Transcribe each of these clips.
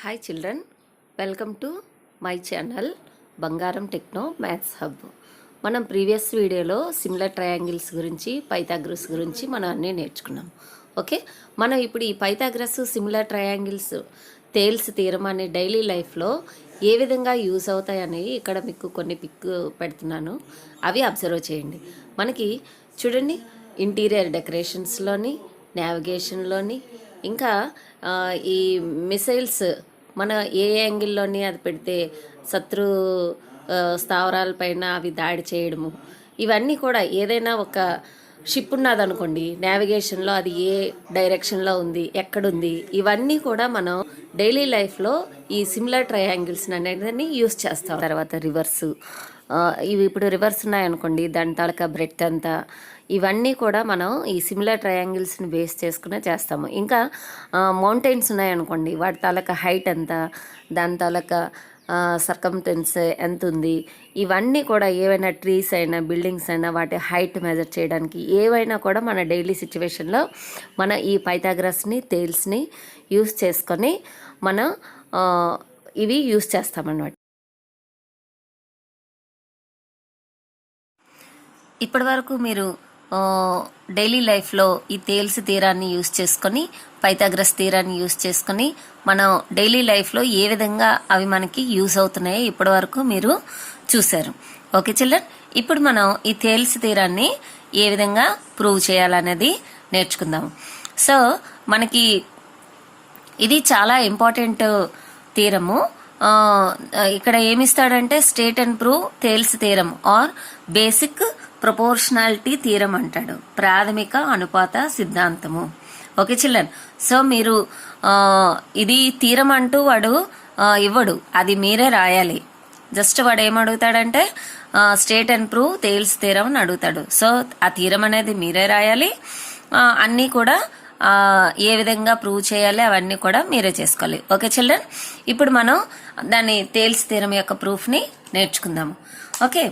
Hi children, welcome to my channel బంగారం techno maths hub. మనం previous వీడియోలో similar triangles గురించి, పైథాగరస్ గురించి మనం అన్నీ నేర్చుకున్నాం. ఓకే, మనం ఇప్పుడు ఈ Pythagoras, similar triangles, Thales theorem అనే డైలీ లైఫ్లో ఏ విధంగా యూజ్ అవుతాయని ఇక్కడ మీకు కొన్ని పిక్ పెడుతున్నాను, అవి అబ్జర్వ్ చేయండి. మనకి చూడండి, ఇంటీరియర్ డెకరేషన్స్లోని, నావిగేషన్లోని, ఇంకా ఈ మిసైల్స్ మన ఏ యాంగిల్లోని అది పెడితే శత్రు స్థావరాలపైన అవి దాడి చేయడము, ఇవన్నీ కూడా ఏదైనా ఒక షిప్ ఉన్నదనుకోండి, నావిగేషన్లో అది ఏ డైరెక్షన్లో ఉంది, ఎక్కడుంది, ఇవన్నీ కూడా మనం డైలీ లైఫ్లో ఈ సిమిలర్ ట్రయాంగిల్స్ అనేది యూస్ చేస్తాం. తర్వాత రివర్సు, ఇవి ఇప్పుడు రివర్స్ ఉన్నాయనుకోండి, దాని తాలూకా బ్రెడ్త్ అంతా, ఇవన్నీ కూడా మనం ఈ సిమిలర్ ట్రయాంగిల్స్ని బేస్ చేసుకునే చేస్తాము. ఇంకా మౌంటైన్స్ ఉన్నాయనుకోండి, వాటి తాలూకా హైట్ ఎంత, దాని తాలూకా సర్కంటెన్స్ ఎంత ఉంది, ఇవన్నీ కూడా ఏవైనా ట్రీస్ అయినా, బిల్డింగ్స్ అయినా, వాటి హైట్ మెజర్ చేయడానికి ఏవైనా కూడా మన డైలీ సిచ్యువేషన్లో మన ఈ పైథాగరస్ని, తేల్స్ని యూస్ చేసుకొని మనం ఇవి యూస్ చేస్తామన్నమాట. ఇప్పటి వరకు మీరు డైలీ లైఫ్లో ఈ తేల్స్ తీరాన్ని యూస్ చేసుకొని, పైథాగరస్ తీరాన్ని యూస్ చేసుకొని మనం డైలీ లైఫ్లో ఏ విధంగా అవి మనకి యూస్ అవుతున్నాయో ఇప్పటి వరకు మీరు చూశారు. ఓకే చిల్డ్రన్, ఇప్పుడు మనం ఈ తేల్స్ తీరాన్ని ఏ విధంగా ప్రూవ్ చేయాలనేది నేర్చుకుందాము. సో మనకి ఇది చాలా ఇంపార్టెంట్ తీరము. ఇక్కడ ఏమిస్తాడంటే స్టేట్ అండ్ ప్రూవ్ తేల్స్ తీరం ఆర్ బేసిక్ ప్రపోర్షనాలిటీ థీరం అంటాడు, ప్రాథమిక అనుపాత సిద్ధాంతము. ఓకే చిల్డ్రన్, సో మీరు ఇది థీరం అంటూ వాడు ఇవ్వడు, అది మీరే రాయాలి. జస్ట్ వాడు ఏమడుగుతాడంటే state and prove Thales theorem అని అడుగుతాడు. సో ఆ థీరం అనేది మీరే రాయాలి. అన్నీ కూడా ఏ విధంగా ప్రూవ్ చేయాలి అవన్నీ కూడా మీరే చేసుకోవాలి. ఓకే చిల్డ్రన్, ఇప్పుడు మనం దాని తేల్స్ థీరం యొక్క ప్రూఫ్ని నేర్చుకుందాము. ఓకే,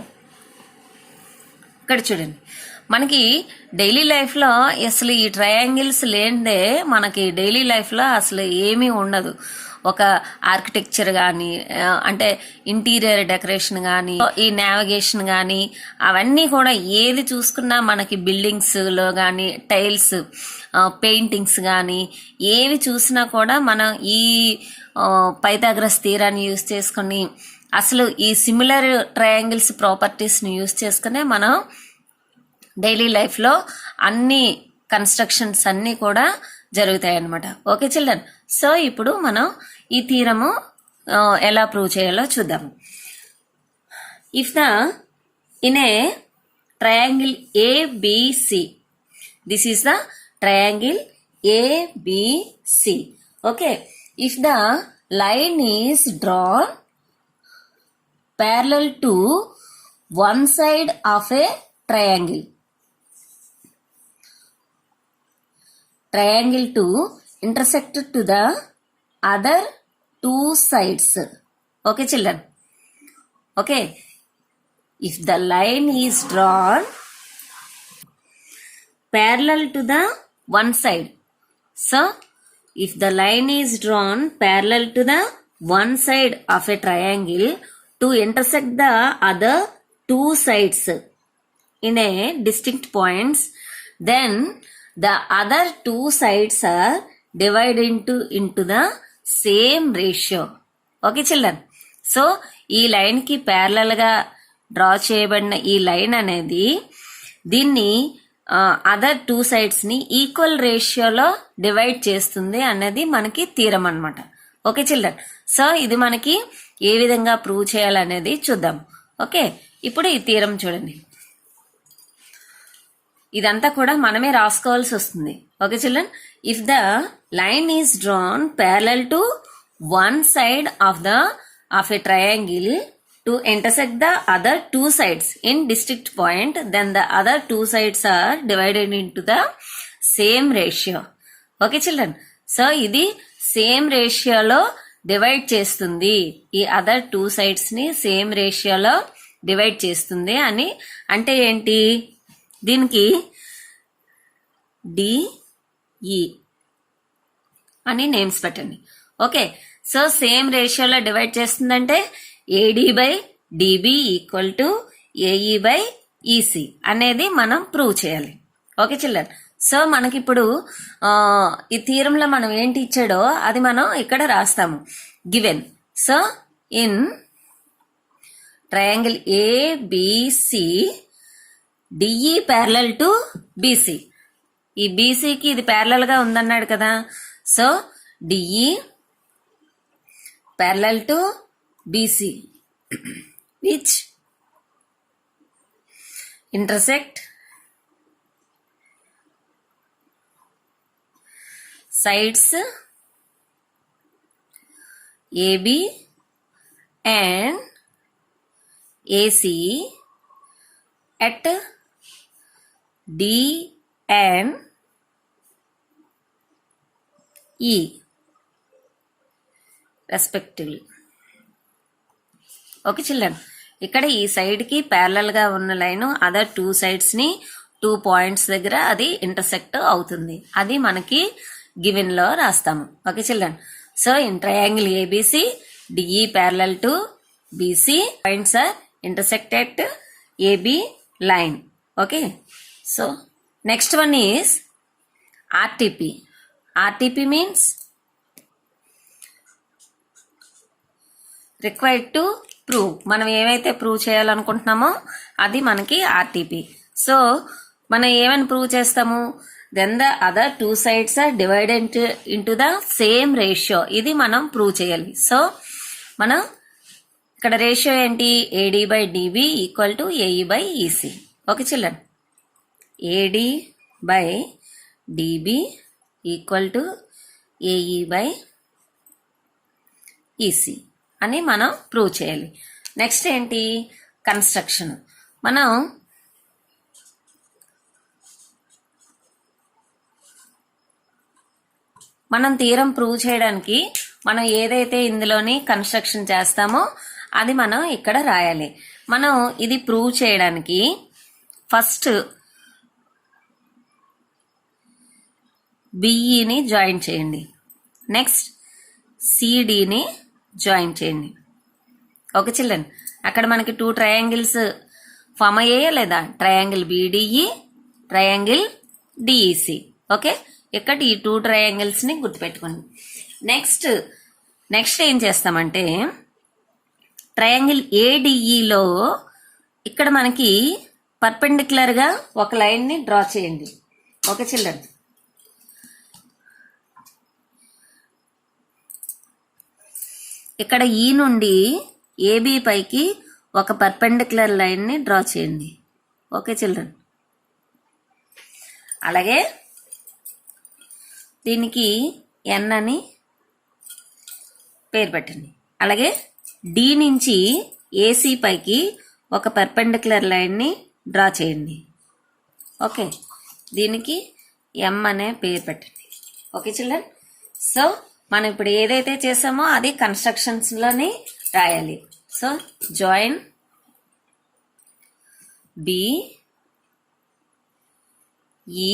ఇక్కడ చూడండి, మనకి డైలీ లైఫ్లో అసలు ఈ ట్రయాంగిల్స్ లేనిదే మనకి డైలీ లైఫ్లో అసలు ఏమీ ఉండదు. ఒక ఆర్కిటెక్చర్ కానీ, అంటే ఇంటీరియర్ డెకరేషన్ కానీ, ఈ నావిగేషన్ కానీ, అవన్నీ కూడా ఏది చూసుకున్నా మనకి బిల్డింగ్స్లో కానీ, టైల్స్, పెయింటింగ్స్ కానీ ఏవి చూసినా కూడా మనం ఈ పైథాగరస్ థీరాన్ని యూజ్ చేసుకొని, అసలు ఈ సిమిలర్ ట్రయాంగిల్స్ ప్రాపర్టీస్ని యూజ్ చేసుకునే మనం డైలీ లైఫ్లో అన్ని కన్స్ట్రక్షన్స్ అన్నీ కూడా జరుగుతాయి అన్నమాట. ఓకే చిల్డ్రన్, సో ఇప్పుడు మనం ఈ థీరము ఎలా ప్రూవ్ చేయాలో చూద్దాం. If the in a triangle ABC, this is the triangle ABC. Okay, if the line is drawn parallel to one side of a triangle to intersect to the other two sides. Okay children, okay, if the line is drawn parallel to the one side, so if the line is drawn parallel to the one side of a triangle to intersect the other two sides in a distinct points, then the other two sides are divided into the same ratio. Okay children, so ఈ line కి parallel గా draw చేయబడిన ఈ line అనేది దీన్ని other two sides ని equal రేషియోలో divide చేస్తుంది అనేది మనకి థీరం అన్నమాట. ఓకే చిల్డ్రన్, సో ఇది మనకి ఏ విధంగా ప్రూవ్ చేయాలనేది చూద్దాం. ఓకే, ఇప్పుడు ఈ థీరం చూడండి, ఇదంతా కూడా మనమే రాసుకోవాల్సి వస్తుంది. Okay children, if the line is drawn parallel to one side of a triangle to intersect the other two sides in distinct point, then the other two sides are divided into the same ratio. Okay children, so ఇది same రేషియోలో divide చేస్తుంది, ఈ other two sides ని same రేషియోలో divide చేస్తుంది అని అంటే ఏంటి, దీనికి డిఈ అని నేమ్స్ పెట్టండి. ఓకే, సో సేమ్ రేషియోలో డివైడ్ చేస్తుందంటే AD by DB equal to AE by EC అనేది మనం ప్రూవ్ చేయాలి. Okay children. సో మనకిప్పుడు ఈ థీరంలో మనం ఏంటి ఇచ్చాడో అది మనం ఇక్కడ రాస్తాము. Given. So in triangle ABC DE parallel to BC. ఈ బీసీకి ఇది ప్యారలల్ గా ఉందన్నాడు కదా. So DE parallel to BC which intersect sides AB and AC at D and E respectively. Okay children. ఇక్కడ ఈ సైడ్ కి ప్యారలల్ గా ఉన్న లైన్ అదర్ 2 సైడ్స్ ని 2 పాయింట్స్ దగ్గర అది ఇంటర్సెక్ట్ అవుతుంది. అది మనకి గివెన్ లో రాస్తాము. Okay children. So in triangle ABC DE parallel to BC points are intersected AB line. Okay. So next one is RTP. RTP means required to prove. మనం ఏమైతే ప్రూవ్ చేయాలనుకుంటున్నామో అది మనకి ఆర్టీపీ. సో మనం ఏమని ప్రూవ్ చేస్తాము? Then the other 2 sides are divided into the same ratio. ఇది మనం prove చేయాలి. సో మనం ఇక్కడ రేషియో ఏంటి? AD by DB equal to AE by EC. Okay children. AD by DB equal to AE by EC అని మనం prove చేయాలి. Next ఏంటి? కన్స్ట్రక్షన్. మనం థీరం ప్రూవ్ చేయడానికి మనం ఏదైతే ఇందులోని కన్స్ట్రక్షన్ చేస్తామో అది మనం ఇక్కడ రాయాలి. మనం ఇది ప్రూవ్ చేయడానికి ఫస్ట్ బిఈని జాయిన్ చేయండి. నెక్స్ట్ సిడిని జాయిన్ చేయండి. Okay children. అక్కడ మనకి 2 ట్రయాంగిల్స్ ఫామ్ అయ్యాయా లేదా? Triangle BDE, triangle DEC. Okay. ఇక్కడ ఈ 2 ట్రయాంగిల్స్ ని గుర్తుపెట్టుకోండి. నెక్స్ట్ ఏం చేస్తామంటే ట్రయాంగిల్ ఏడిఈలో ఇక్కడ మనకి పర్పెండిక్యులర్ గా ఒక లైన్ ని డ్రా చేయండి. Okay children. ఇక్కడ ఈ నుండి ఏబి పైకి ఒక పర్పెండిక్యులర్ లైన్ ని డ్రా చేయండి. Okay children. అలాగే దీనికి ఎన్ అని పేరు పెట్టండి. అలాగే డి నుంచి ఏసీ పైకి ఒక పర్పెండిక్యులర్ లైన్ ని డ్రా చేయండి. ఓకే. దీనికి ఎం అనే పేరు పెట్టండి. Okay children. సో మనం ఇప్పుడు ఏదైతే చేసామో అది కన్స్ట్రక్షన్స్ లోని రాయాలి. So join B E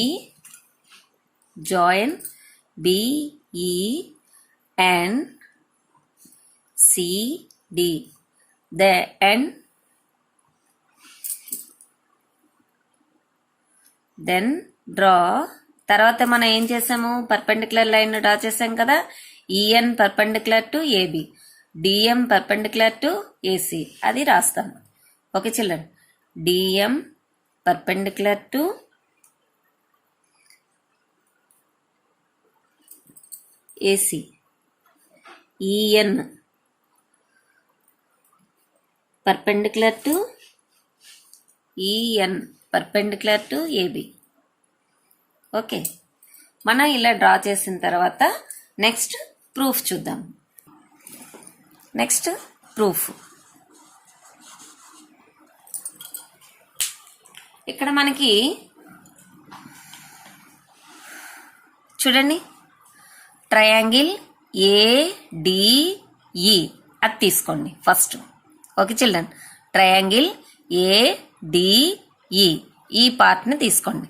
join BE and CD then draw. తర్వాత మనం ఏం చేసాము? పర్పెండిక్యులర్ లైన్ డ్రా చేసాం కదా. EN perpendicular to AB, DM perpendicular to AC అది రాస్తాము. Okay children. DM perpendicular to AC, EN perpendicular to EN perpendicular to AB. Okay. మనం ఇలా డ్రా చేసిన తర్వాత నెక్స్ట్ ప్రూఫ్ చూద్దాం. Next proof. ఇక్కడ మనకి చూడండి ట్రయాంగిల్ ఏడిఈ అది తీసుకోండి first. Okay children. Triangle ADE ఈ పార్ట్ని తీసుకోండి.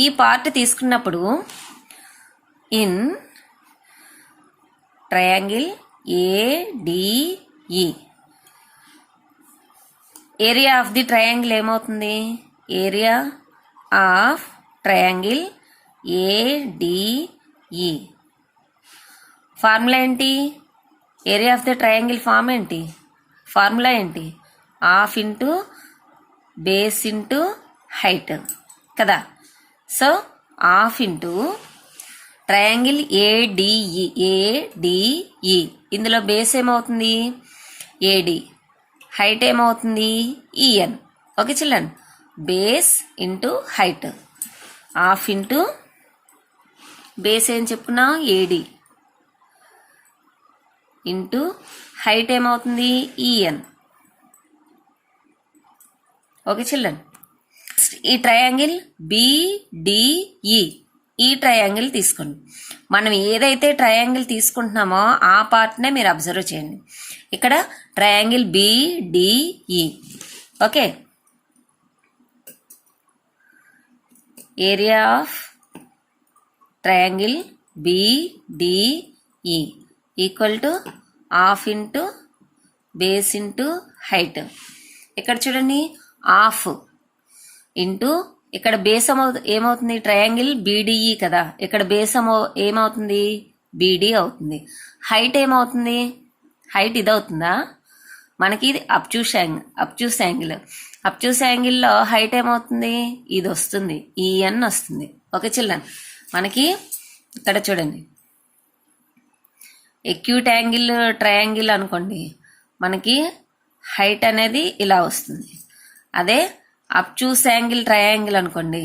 ఈ పార్ట్ తీసుకున్నప్పుడు in triangle ADE. Area of the triangle ఏమవుతుంది? Area of triangle ADE. Formula ఏంటి? Area of the triangle formula ఏంటి? Half into base into height కదా. So half into triangle ADE. ఇందులో బేస్ ఏమవుతుంది? ఏడి. హైట్ ఏమవుతుంది? EN. Okay children, base into height. Half into base ఏం చెప్పుకున్నాం? AD into height ఏమవుతుంది? EN. Okay children, ఈ triangle BDE. ఈ ట్రయాంగిల్ తీసుకోండి. మనం ఏదైతే ట్రయాంగిల్ తీసుకుంటున్నామో ఆ పార్ట్నే మీరు అబ్జర్వ్ చేయండి. ఇక్కడ triangle BDE. Okay, area of triangle BDE equal to half into base into height. ఇక్కడ చూడండి, హాఫ్ ఇంటూ ఇక్కడ బేస్ ఏమవుతుంది? ట్రయాంగిల్ బీడిఈ కదా, ఇక్కడ బేస్ ఏమవుతుంది? బీడీ అవుతుంది. హైట్ ఏమవుతుంది? హైట్ ఇది అవుతుందా? మనకి ఇది అబ్ట్యూస్ యాంగిల్లో హైట్ ఏమవుతుంది? ఇది వస్తుంది, ఈఎన్ వస్తుంది. ఓకే చిల్డ్రన్, మనకి ఇక్కడ చూడండి, ఎక్యూట్ యాంగిల్ ట్రయాంగిల్ అనుకోండి, మనకి హైట్ అనేది ఇలా వస్తుంది. అదే అబ్ట్యూస్ యాంగిల్ ట్రయాంగిల్ అనుకోండి,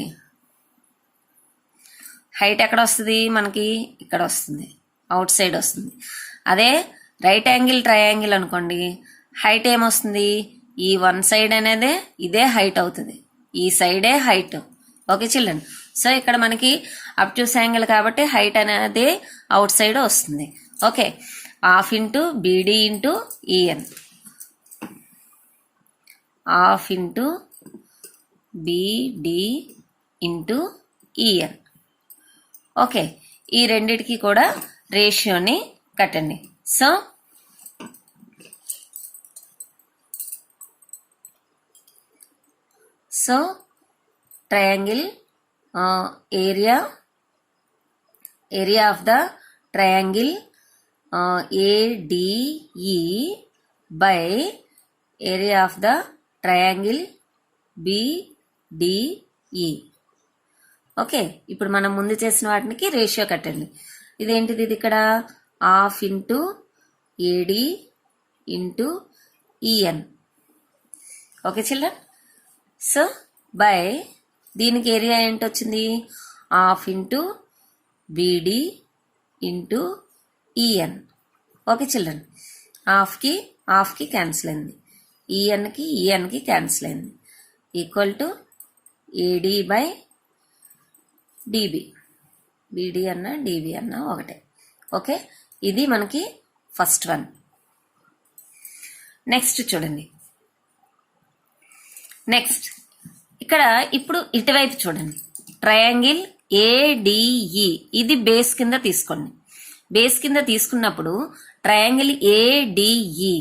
హైట్ ఎక్కడ వస్తుంది? మనకి ఇక్కడ వస్తుంది, అవుట్ సైడ్ వస్తుంది. అదే రైట్ యాంగిల్ ట్రయాంగిల్ అనుకోండి, హైట్ ఏమొస్తుంది? ఈ వన్ సైడ్ అనేది ఇదే హైట్ అవుతుంది, ఈ సైడే హైట్. ఓకే చిల్డ్రన్, సో ఇక్కడ మనకి అబ్ట్యూస్ యాంగిల్ కాబట్టి హైట్ అనేది అవుట్ సైడ్ వస్తుంది. Okay, half into BD into EN. Half into BD into EN. Okay, ఈ రెండిటికి కూడా రేషియోని కట్టండి. So triangle area of the triangle ADE by area of the triangle BDE. Okay, ఇప్పుడు మనం ముందు చేసిన వాటికి రేషియో కట్టండి. ఇదేంటిది? ఇది ఇక్కడ half into AD into EN. Okay children, so by దీనికి ఏరియా ఏంటి వచ్చింది? Half into BD into EN. Okay children, హాఫ్కి క్యాన్సిల్ అయింది, ఈఎన్కి క్యాన్సిల్ అయింది, equal to AD by DB. BD అన్న డిబి అన్న ఒకటే. ఓకే, ఇది మనకి ఫస్ట్ వన్. నెక్స్ట్ చూడండి, నెక్స్ట్ ఇక్కడ ఇప్పుడు ఇటువైపు చూడండి, ట్రయాంగిల్ ఏడిఈ. ఇది బేస్ కింద తీసుకోండి. బేస్ కింద తీసుకున్నప్పుడు ట్రయాంగిల్ ఏడిఈ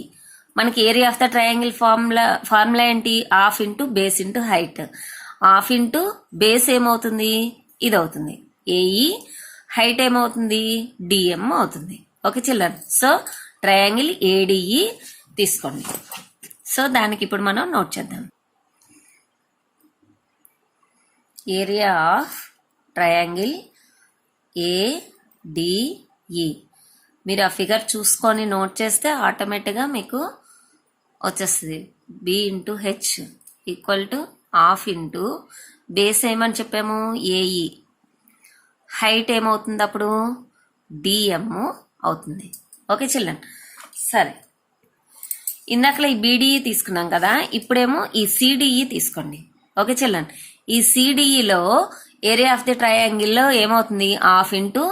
మనకి area of the triangle formula ఏంటి? Half into base into height. Half into base ఏమవుతుంది? ఇది అవుతుంది ఏఈ. హైట్ ఏమవుతుంది? డిఎం అవుతుంది. Okay children, so triangle ADE తీసుకోండి. సో దానికి ఇప్పుడు మనం నోట్ చేద్దాం. Area of triangle ADE. మీరు ఆ ఫిగర్ చూసుకొని నోట్ చేస్తే ఆటోమేటిక్గా మీకు వచ్చేస్తుంది. B into H equal to half into base ఏమని చెప్పాము? ఏఈ. హైట్ ఏమవుతుంది అప్పుడు? డిఎం అవుతుంది. ఓకే చిల్డ్రన్, సరే ఇందాకలా ఈ బీడిఈ తీసుకున్నాం కదా, ఇప్పుడేమో ఈ సిడిఈ తీసుకోండి. ఓకే చిల్డ్రన్, ఈ సిడిఈలో ఏరియా ఆఫ్ ది ట్రయాంగిల్లో ఏమవుతుంది? హాఫ్ ఇంటూ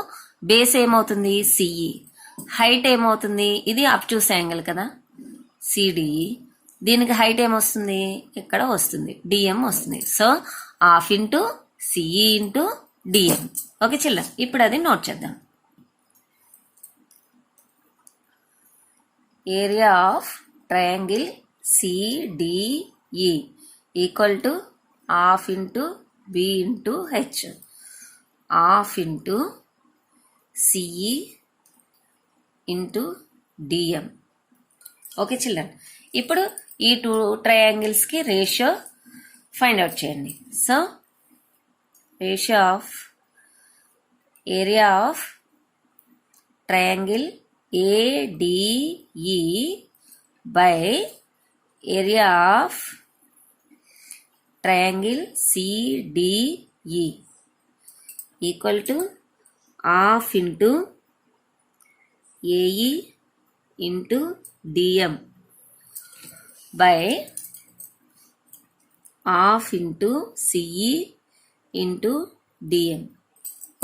బేస్ ఏమవుతుంది? సిఈ. హైట్ ఏమవుతుంది? ఇది అబ్ట్యూస్ యాంగిల్ కదా సిడిఈ, దీనికి హైట్ ఏమొస్తుంది? ఇక్కడ వస్తుంది, డిఎం వస్తుంది. So half into CE into DM. Okay children, ఇప్పుడు అది నోట్ చేద్దాం. Area of triangle CDE equal to half into B into H, half into CE into DM. Okay children, ఇప్పుడు ఈ 2 ట్రయాంగిల్స్కి రేషియో ఫైండ్ అవుట్ చేయండి. So ratio of area of triangle ADE by area of triangle CDE equal to half into AE into DM by half into CE into DM.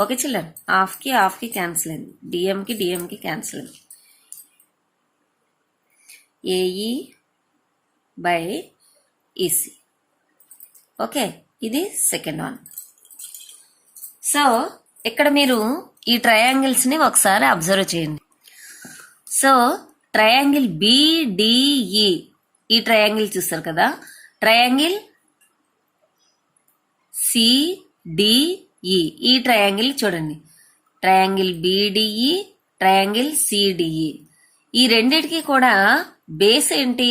Okay children, హాఫ్కి cancel అయింది, డిఎంకి cancel అయింది. AE by EC. Okay, ఇది second one. So ఇక్కడ మీరు ఈ ట్రయాంగిల్స్ని ఒకసారి observe చేయండి. సో ట్రయాంగిల్ బిడిఈ, ఈ ట్రయాంగిల్ చూస్తారు కదా, ట్రయాంగిల్ సిడిఈ, ఈ ట్రయాంగిల్ చూడండి, ట్రయాంగిల్ బిడిఈ, ట్రయాంగిల్ సిడిఈ, ఈ రెండిటికి కూడా బేస్ ఏంటి?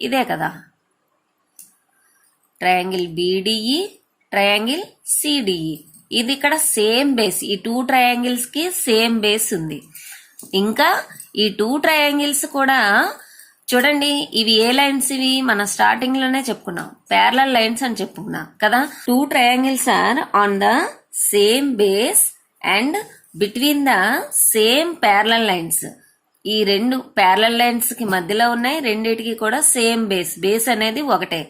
ఇదే కదా, ట్రయాంగిల్ బిడిఈ, ట్రయాంగిల్ సిడిఈ, ఇది ఇక్కడ సేమ్ బేస్. ఈ 2 ట్రయాంగిల్స్కి సేమ్ బేస్ ఉంది. ఇంకా ఈ 2 ట్రయాంగిల్స్ కూడా చూడండి, ఇవి ఏ లైన్స్? ఇవి మన స్టార్టింగ్ లోనే చెప్పుకున్నాం, ప్యారలల్ లైన్స్ అని చెప్పుకున్నాం కదా. 2 triangles are on the same base and between the same parallel lines. ఈ 2 ప్యారలల్ లైన్స్ కి మధ్యలో ఉన్నాయి, రెండిటికి కూడా సేమ్ బేస్ అనేది ఒకటే.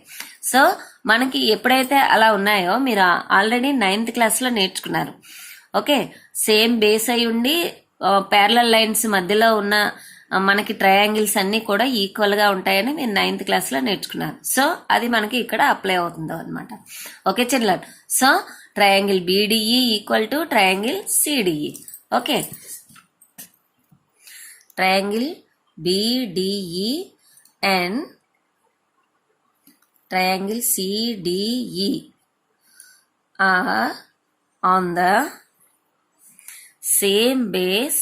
సో మనకి ఎప్పుడైతే అలా ఉన్నాయో మీరు ఆల్రెడీ 9th క్లాస్లో నేర్చుకున్నారు. ఓకే, సేమ్ బేస్ అయి ఉండి ప్యారలల్ లైన్స్ మధ్యలో ఉన్న మనకి ట్రయాంగిల్స్ అన్ని కూడా ఈక్వల్ గా ఉంటాయని మీరు 9th క్లాస్లో నేర్చుకున్నారు. సో అది మనకి ఇక్కడ అప్లై అవుతుందో అనమాట. Okay children, so triangle BDE equal to triangle CDE. Okay, triangle BDE and triangle CDE are on the same base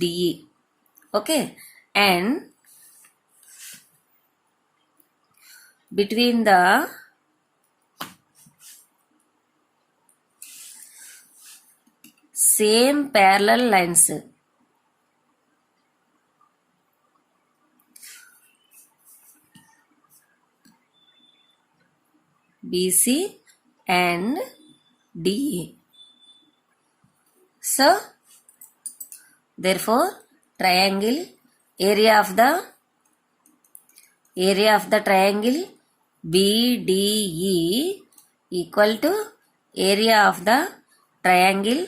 DE. Okay, and between the same parallel lines BC and DE. So therefore triangle area of the triangle BDE equal to area of the triangle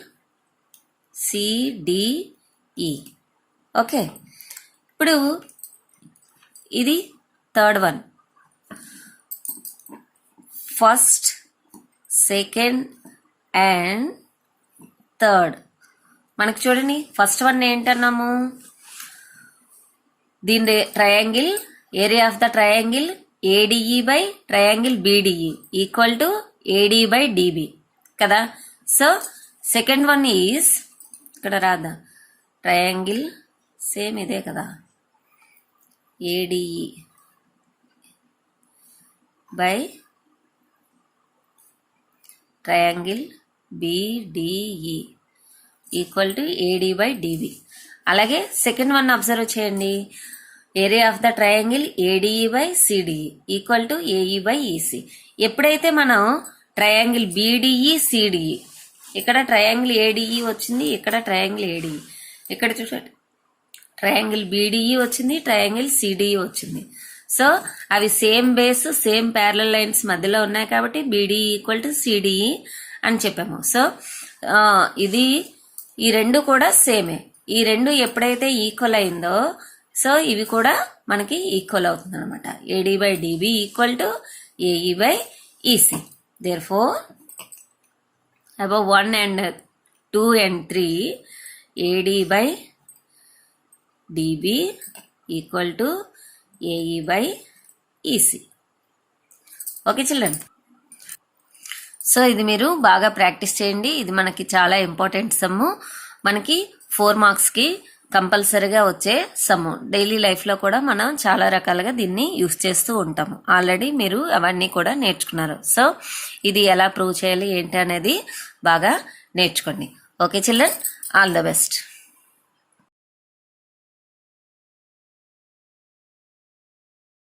CDE. Okay, ఇప్పుడు ఇది third one. First, second and third. మనకి చూడండి, first one ఏంటన్నాము? దీని triangle area of the triangle ADE by triangle BDE equal to AD by DB కదా. So second one is ఇక్కడ రాదా, triangle same ఇదే కదా, ADE by triangle BDE equal to AD by DB. అలాగే second one observe చేయండి, area of the triangle ADE by CDE equal to AE by EC. ఎప్పుడైతే మనం triangle బిడిఈ CDE, ఇక్కడ triangle ADE వచ్చింది, ఇక్కడ ట్రయాంగిల్ ఏడిఈ, ఇక్కడ చూడండి ట్రయాంగిల్ బిడిఈ వచ్చింది, ట్రయాంగిల్ సిడిఈ వచ్చింది. సో అవి same base, same parallel lines మధ్యలో ఉన్నాయి కాబట్టి బిడిఈ ఈక్వల్ టు సిడిఈ అని చెప్పాము. సో ఇది ఈ రెండు కూడా సేమే. ఈ రెండు ఎప్పుడైతే ఈక్వల్ అయిందో సో ఇవి కూడా మనకి ఈక్వల్ అవుతుంది అనమాట. AD by DB equal to AE by EC. There four above 1 and 2 and 3 AD by DB equal to AE by EC. Okay children, so ఇది మీరు బాగా ప్రాక్టీస్ చేయండి. ఇది మనకి చాలా ఇంపార్టెంట్ సమ్ము. మనకి 4 మార్క్స్కి కంపల్సరీగా వచ్చే సమ్ము. డైలీ లైఫ్లో కూడా మనం చాలా రకాలుగా దీన్ని యూస్ చేస్తూ ఉంటాము. ఆల్రెడీ మీరు అవన్నీ కూడా నేర్చుకున్నారు. సో ఇది ఎలా ప్రూవ్ చేయాలి ఏంటి అనేది బాగా నేర్చుకోండి. Okay children, all the best.